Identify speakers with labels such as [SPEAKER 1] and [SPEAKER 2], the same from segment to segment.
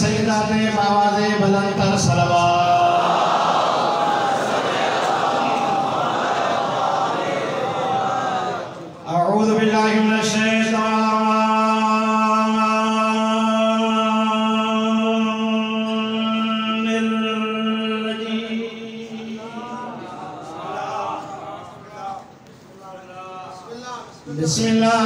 [SPEAKER 1] सईदाते आवाज़े बुलंदतर सलवात। अऊज़ु बिल्लाहि मिनश शैतानिर रजीम। बिस्मिल्लाह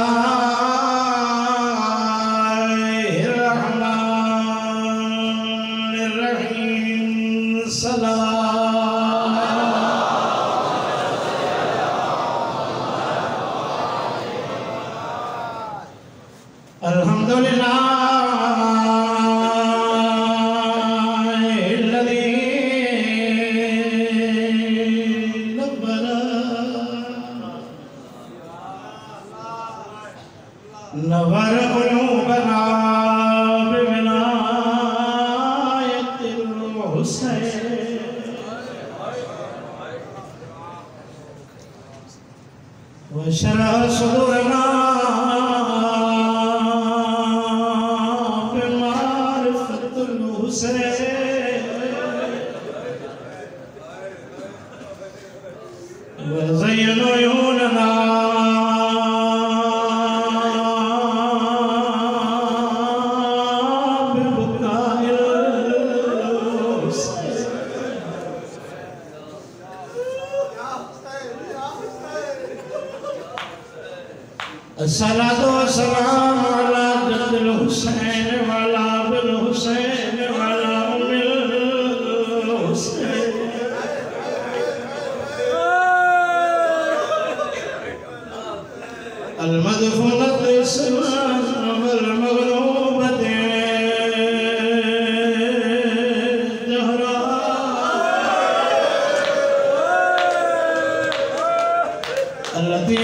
[SPEAKER 1] नवर क़ुलूबना बिविलायतिल हुसैन व शरह सुदूरना बिमारिफतिल हुसैन व ज़य्यन उयूनना अस्सलातु वस्सलाम अला जद्दिल हुसैन व अला बिल हुसैन व अला उम्मिल हुसैन। अल मदफूनतु इस्लाम वल मग़लूबतु ज़हरा अल्लती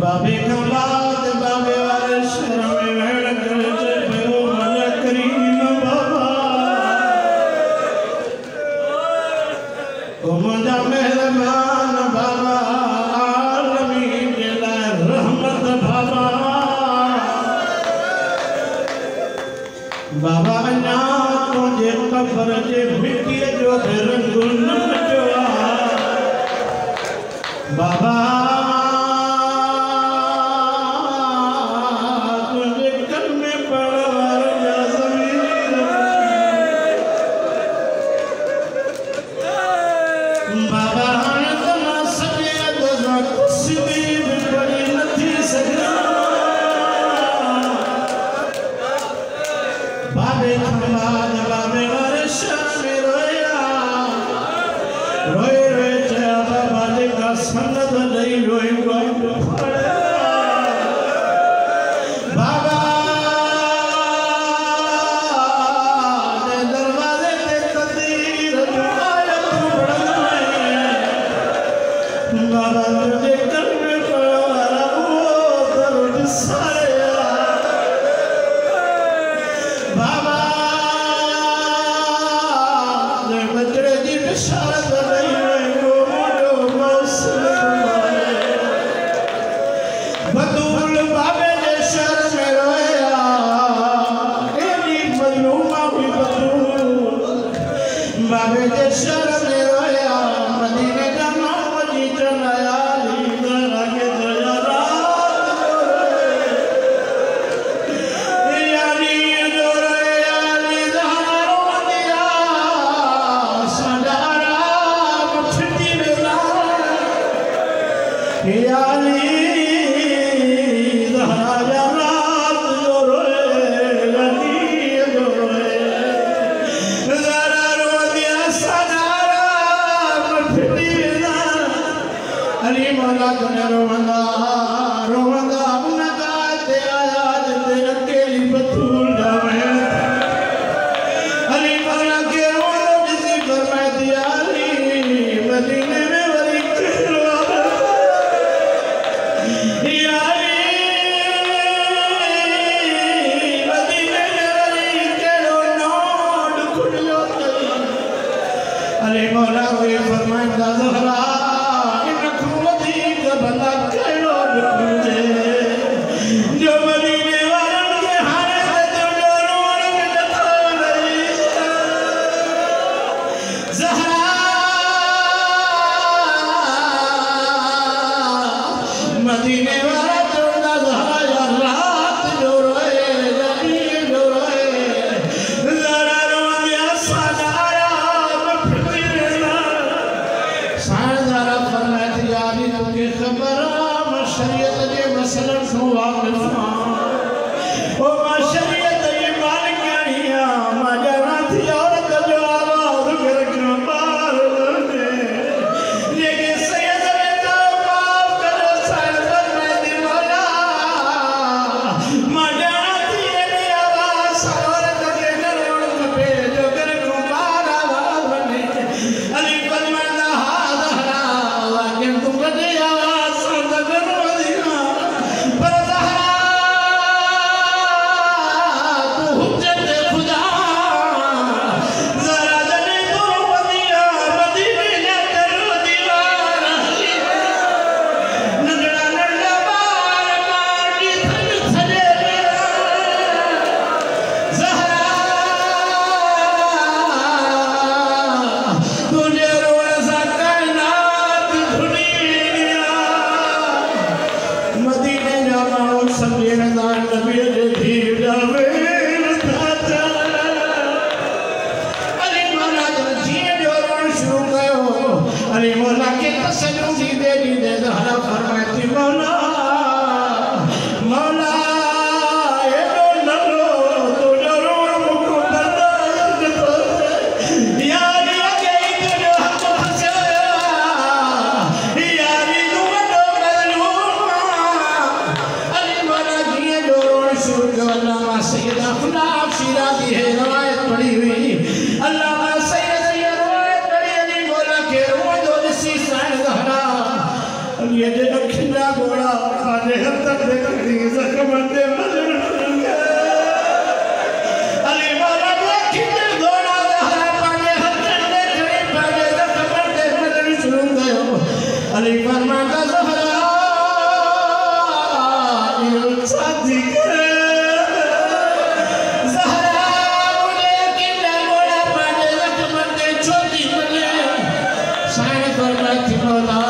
[SPEAKER 1] बाबे कमाल बाबे वाले शर्म वेड़ कर जबो मन करीम बाबा ओ मुझा मेहरबान बाबा आलमीन दिला रहमत बाबा बाबा अन्ना तुझे कब्र जे मिट्टी जो रंग न जो बाबा अली मौला तुने रोवंदा रोवंदा उनका ते आया जिते अकेली बतूल जावे अली मौला के रोवंदा जिसे फरमाए दिया अली मदीने में वरी खिलवा या अली मदीने में वरी केड़ो नोड खुलियो अली मौला वे फरमाइंदा ज़हरा बंदा केड़ो दुजे जो मदीने वालन के हारे से जो रोण में नथो नहीं ज़हरा मदीने वाला चोंदा ज़हरा यार रात जो रोए जनी जो रोए ज़हरा रोंदिया सादारा में फिरना सादारा फरमाए यारी तुझे खबर शरीयत के मसलन से वाकिफ ओ मां शरीयत ये मालिक नहीं मां जाना थी औरत जो आवाज कर बार ने लेकिन सैयद ने तो माफ करो साल पर मैं दीवाना मां जाना थी ये आवाज औरत के नरोड़ पे जो कर बार आवाज बने अली फरमाया हाज़रा वाकिन तुम बदे आवाज अली मौला के तसल्ली दे दी दे ज़हरा फरमाती मौला मौला ये लो नरो तो जरूर मुको बर्दाश्त तो यारी अकेली तो जो हम हंसे यारी दुमनो मजलूमा अली मौला जिए जो रोन शुरू के अल्लाह सैयदा खुलाफ शिराज़ी है रवायत पड़ी हुई अल्लाह ये जो खिला घोड़ा खाने हद तक देखनी जख्म दे मजर अली मौला ने खिला घोड़ा ज़हरा पाने हद तक देखनी पाने जख्म दे मजर शुरू गयो अली फरमाता ज़हरा ये साथी करे ज़हरा मुझे खिला घोड़ा पाने जख्म दे छोटी बने शायद फरमाती मौला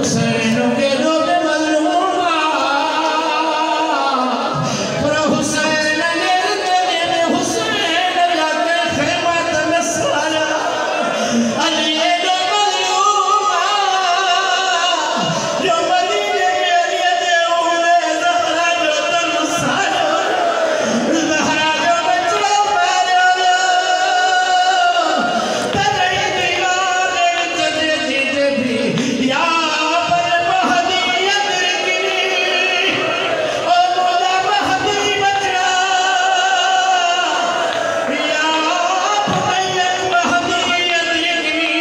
[SPEAKER 1] हुसैन के दो में मजलूमा पर हुसैन ने तेरे हुसैन जाके खेमा तमसाया अली दो मजलूमा जो मदीने में अली दे उले ज़हरा जो तमसाया ज़हरा जो बचड़ा मारो तेरे दीवाने तेरे जीते भी या पर महदी अदरकनी ओ मौला महदी बचड़ा या भैया महदी अदरकनी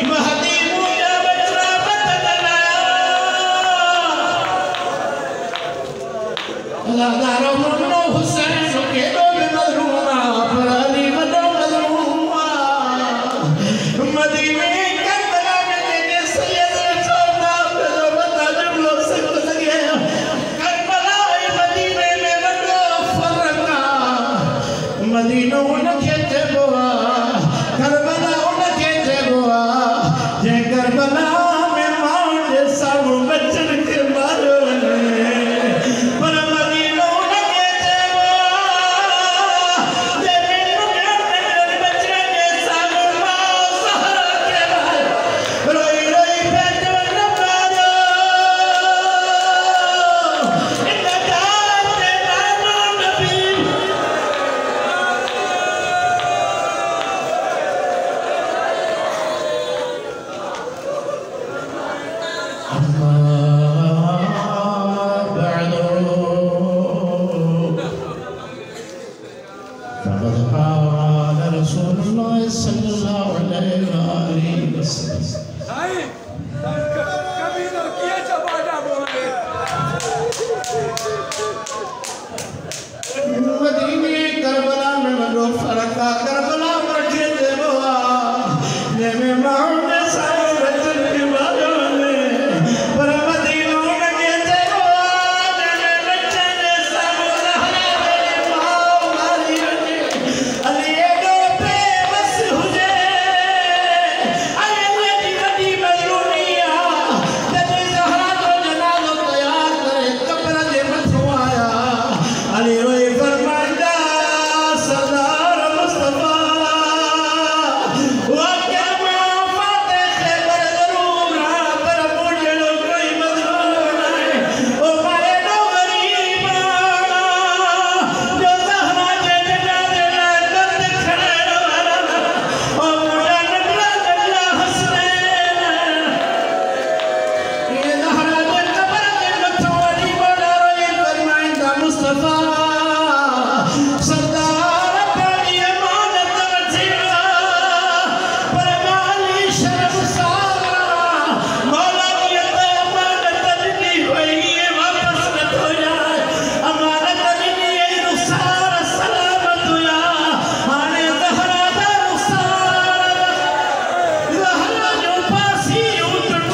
[SPEAKER 1] महदी मुझे बचड़ा बदलना अल्लाह मनो हुसैन के दो में मजलूमा पर अली मनो मजलूमा मदीने करबला में तेरे सैयद चौथा पे जो बता जब लोग सब लगे करबला मदीने में बड़ो फरका मदीनो उनके जबवा करबला उनके जबवा जे करबला में मां जे सब बचन के मारो पर मदीनो उनके जबवा जे मेनू के बचन के सब मां सहरा के मारो रोई रोई बैठो न मारो इतना जाते नानो नबी अम्मा बअदो फक़द क़ाल रसूलुल्लाह सल्लल्लाहु अलैहि वसल्लम
[SPEAKER 2] नहीं कभी ना किया चबाड़ा बोले
[SPEAKER 1] मदीने करबला में वडो फरका करबला मचे देवा ने में मां सारे बचन के बारे में पर मदीनो लगे देवा ने में बचन सब रहने मां मारी ने अली दो पे बस हुजे अली मेरी बड़ी मजरूनिया तेरे ज़हरा जो जनाज़ो तैयार करे कब्र दे मथो आया अली रोए फरमांदा सरदार मुस्तफा वाक़या में फाते खैबर ज़रूर आ पर मुझे कोई मजलूम नहीं ओ मारे दो गरीब जो ज़हरा जे जनाज़े लाए दर्द खड़े वाला ओ मुझे नगला नगला हसनैन ये ज़हरा जे कब्र के मथो अली बड़ा रोए फरमांदा मुस्तफा सरदार अपनी अमानत वठिया पर माली शर्म सारा मौला की अमानत दी हुई है वापस न हो जाए अमानत दी है रुखसार सलामत हुआ आने ज़हरा दा रुखसार ज़हरा जो पासी उठना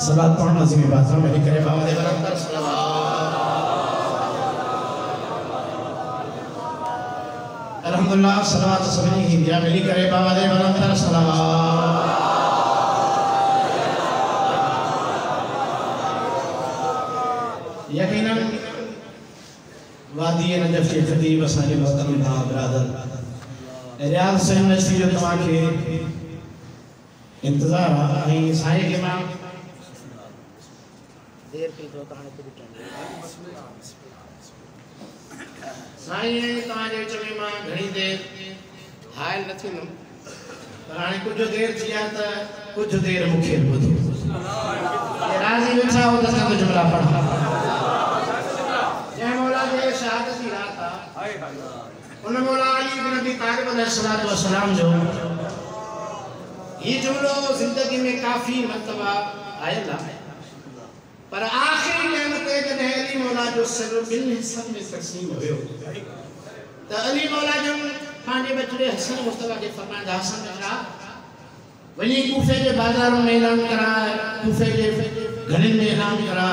[SPEAKER 1] सलात पढ़ना ज़िम्मे बात मेरी करे बाबा दे बलम तर सलावत अल्हम्दुलिल्लाह सलावत सबनी ही दिया मिली करे बाबा दे बलम तर सलावत यकीनन वादी नजफ के खतीब असांजे मोहतरम भाउ बिरादर रियाज़ हुसैन नशरी जो तव्हांखे इंतज़ार आहे ऐं साईं खे मां देर कई तो हाणे कुझु टाइम साईं तव्हांजे विच में मां घणी देर हायल न थींदुमि पर हाणे कुझु देर थी आहे त कुझु देर मूंखे ॿुधो राज़ी वेठा हो त असां कुझु जुमिला पढ़ा जंहिं मौला जे शहादती रात आहे उन मौला अली इब्न अबी तालिब अलैहिस्सलातु वस्सलाम जो ये जुमलो जिंदगी में काफी मरतबा आयल है पर आखिरी टाइम ते जॾहिं अली मौला जो सिर ॿिनि हिस्सनि में तक़सीम हुयो त अली मौला जन पंहिंजे बचड़े हसन मुस्तफा खे फरमाईंदा हसन बचड़ा वञी कूफे जे बाज़ारुनि में ऐलान करा कूफे जे घरनि में ऐलान करा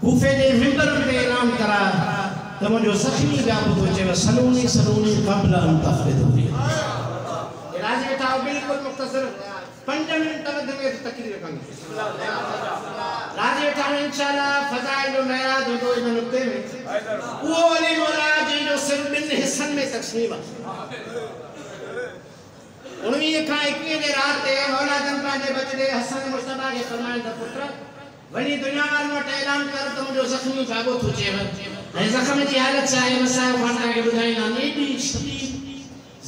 [SPEAKER 1] कूफे जे मिंबरुनि ते ऐलान करा त मुंहिंजो ज़ख़्मी ॿिया थो चएव सलूनी सलूनी क़ब्ल अन तफ़क़िदूनी राज़ी वेठा बिल्कुलु मुख़्तसर 5 मिनट में तकरीर कंदी राज़ी वेठा इंशाअल्लाह फज़ाइल जो महराज होंदो इन नुक़्ते में उहो अली मौला जंहिंजो सिर 2 हिस्सनि में तक़सीम आहे 19 खां 21 जे रात ते मौला जन पंहिंजे बचड़े हसन मुस्तफा खे फरमाइनि त पुट वञी दुनिया वारनि वटि ऐलान कर त मुंहिंजो ज़ख़्मी भाॻो थो चएव ऐं ज़ख़्म जी हालत छा आहे मसाइब खां तव्हांखे ॿुधाईंदा एॾी शदीद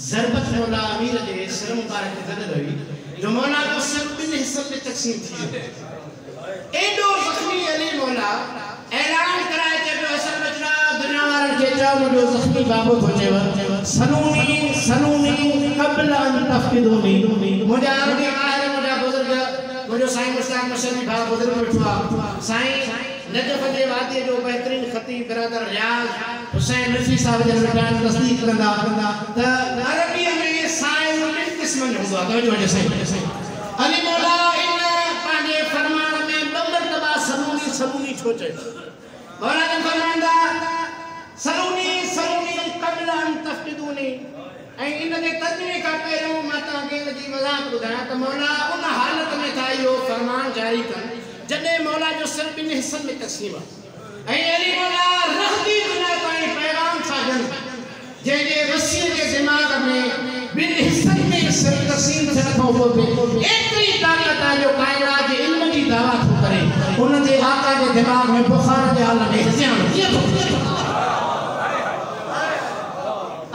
[SPEAKER 1] ज़रबत मौला अमीर जे सिर मुबारक ते ज़दद हुई जो मौला जो सिर 2 हिस्सनि में तक़सीम थी वियो एॾो ज़ख़्मी अली मौला ऐलान कराए चयो हसन बचड़ा दुनिया वारनि खे चयो मुंहिंजो ज़ख़्मी बाबो थो चएव सलूनी सलूनी क़ब्ल अन तफ़क़िदूनी मुंहिंजा अरबी माहिर मुंहिंजा बुज़ुर्ग मुंहिंजो साईं मुश्ताक मशहदी भाउ बुज़ुर्ग वेठो आहे साईं नजफ़ जे वादीअ जो बहितरीन ख़तीब बिरादर रियाज़ हुसैन रफ़ी साहब जन वेठा तस्दीक़ कंदा त अरबीअ में साईं 2 क़िस्मनि जो हूंदो आहे तवजो हुजे साईं अली मौला इन पंहिंजे फरमान में 2 मरतबा सलूनी सलूनी छो चयो मौला जन फरमाईंदा सलूनी सलूनी क़ब्ल अन तफ़क़िदूनी ऐं इन जे तर्जुमे खां पहिरियों मां तव्हांखे इन जी वज़ाहत ॿुधायां त मौला उन हालत में था इहो फरमान जारी कनि जॾहिं मौला जो सिर 2 हिस्सनि में तक़सीम आहे ऐं अली मौला रहदी दुनिया ताईं पैगाम था ॾियनि जंहिंजे वसीअ जे दिमाग़ में 2 हिस्सनि में सिर तक़सीम थियण खां पोइ एतिरी ताक़त आहे जो काइनात जे इल्म जी दावा थो करे उन जे आका जे दिमाग़ में बुखार जे हाल में हिज़ियान कीअं थो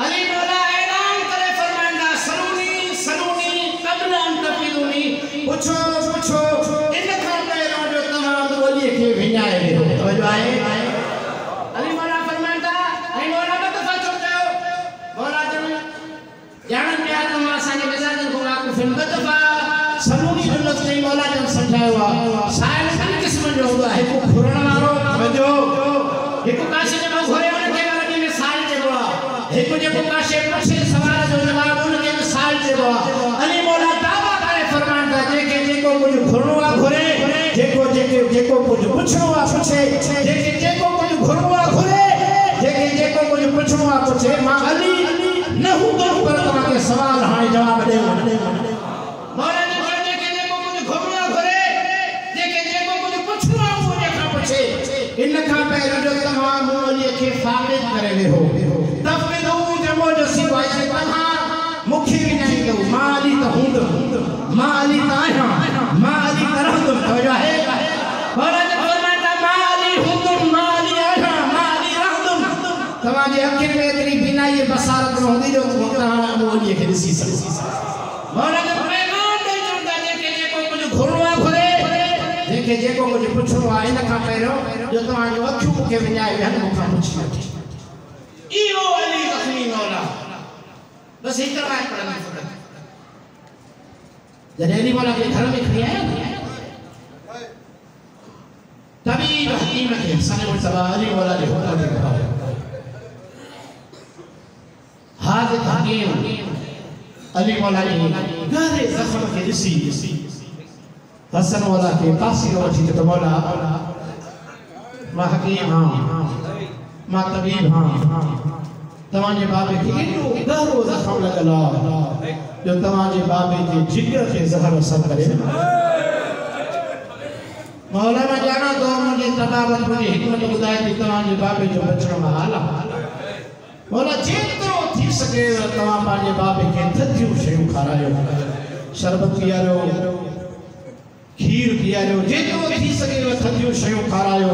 [SPEAKER 1] अली मौला ऐलान करे फरमाईंदा सलूनी सलूनी क़ब्ल अन तफ़क़िदूनी पुछो पुछो इन खां पहिरियों जो तव्हां अलीअ खे विञाए वियो तवजो आहे अली मौला फरमाईंदा ऐं मौला ॿ दफ़ा छो चयो मौला जन ॼाणनि पिया तव्हां असांजे मिज़ाजनि खां वाक़ुफ़ 2 दफ़ा सलूनी जो लफ़्ज़ चई मौला जन सम्झायो आहे साहिल 2 क़िस्मनि जो हूंदो आहे हिकु घुरण वारो तवजो हिकु काशे जो घुरे उनखे अरबी में साहिल चइबो आहे हिकु जेको काशे पुछे सवाल जो जवाबु उनखे बि साहिल चइबो आहे अली मौला दावा करे फरमाईंदा जेके जेको कुझु घुरणो आहे घुरे जेको कुझु पुछणो आहे पुछे जेको कुझु घुरणो आहे घुरे जेको कुझु पुछणो आहे पुछे मां अली न हूंदुमि पर तव्हांखे सवाल हाणे जवाबु ॾियो मौला ने जेको कुझु घुरणो आहे घुरे जेको कुझु पुछणो आहे उहो जेका पुछे इन खां पहिरियों जो तव्हां मूं अलीअ खे साबित करे वियो तफ़क़िदू जमो जो सिवा आहे तव्हां मूंखे विञाईंदो मां अली त हूंदुमि मां अली त आहियां मां अली त रहंदुमि तवजो आहे मौला ने फरमाया मां अली हूंदुमि मां अली आहियां मां अली रहंदुमि तव्हांजे अखियुनि में एतिरी बिनाई बसारत न हूंदी जो तव्हां मूं अलीअ खे ॾिसी सघो मौला ने पैगाम ॾेई चवंदा जेके जेको कुझु घुरणो आहे घुरे जेके जेको कुझु पुछणो आहे इन खां पहिरियों जो तव्हांजो अखियूं मूंखे विञाए विहनि मूंखां पुछी वठे इहो अली ज़ख़्मी मौला बस हिकु रिवायत पढ़ंदा फ़क़त जॾहिं अली मौला खे घर में खणी आया तबीब हकीम खे हसन मुस्तफा अली मौला जे हुक्म ते ॿुधायो हाज़िर हकीम अली मौला जे गहरे ज़ख़्म खे ॾिसी हसन मौला खे पासे वठी त मौला मां हकीम आहियां मां तबीब आहियां तव्हांजे बाबे खे एॾो गहरो ज़ख़्म लॻल आहे जो तव्हांजे बाबे जे जिगर खे ज़हर असर करे मौला मां ॼाणां थो मुंहिंजी तबाबत मुंहिंजी हिकमत ॿुधाए थी तव्हांजे बाबे जो बचण महाल आहे मौला जेतिरो थी सघे तव्हां पंहिंजे बाबे खे थधियूं शयूं खारायो शरबत पीआरियो खीर पीआरियो जेतिरो थी सघे थधियूं शयूं खारायो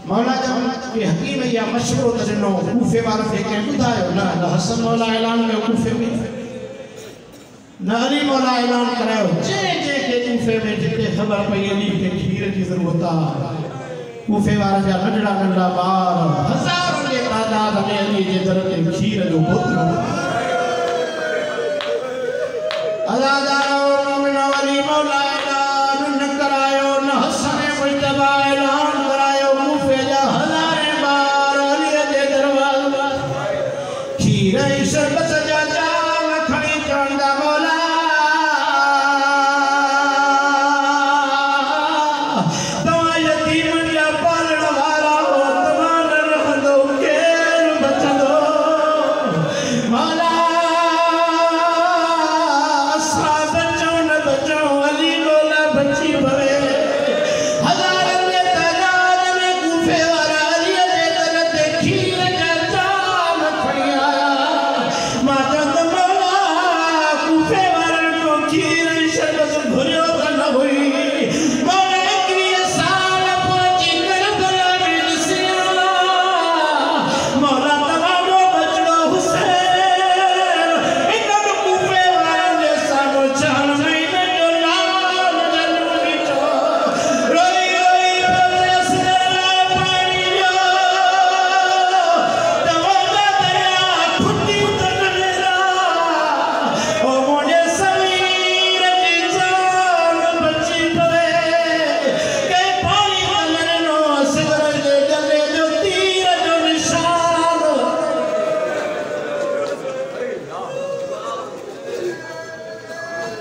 [SPEAKER 1] मौला जन के हकीम या मशवरो त ॾिनो कूफे वारनि खे कंहिं ॿुधायो न हसन मौला ऐलान कयो कूफे में न अली मौला ऐलान करायो जंहिंखे कूफे में जिते ख़बर पई अली खे खीर जी ज़रूरत आहे कूफे वारनि जा नंढड़ा नंढड़ा ॿार हज़ारों जे तादाद में अली जे दर ते खीर जो बोतल अदादार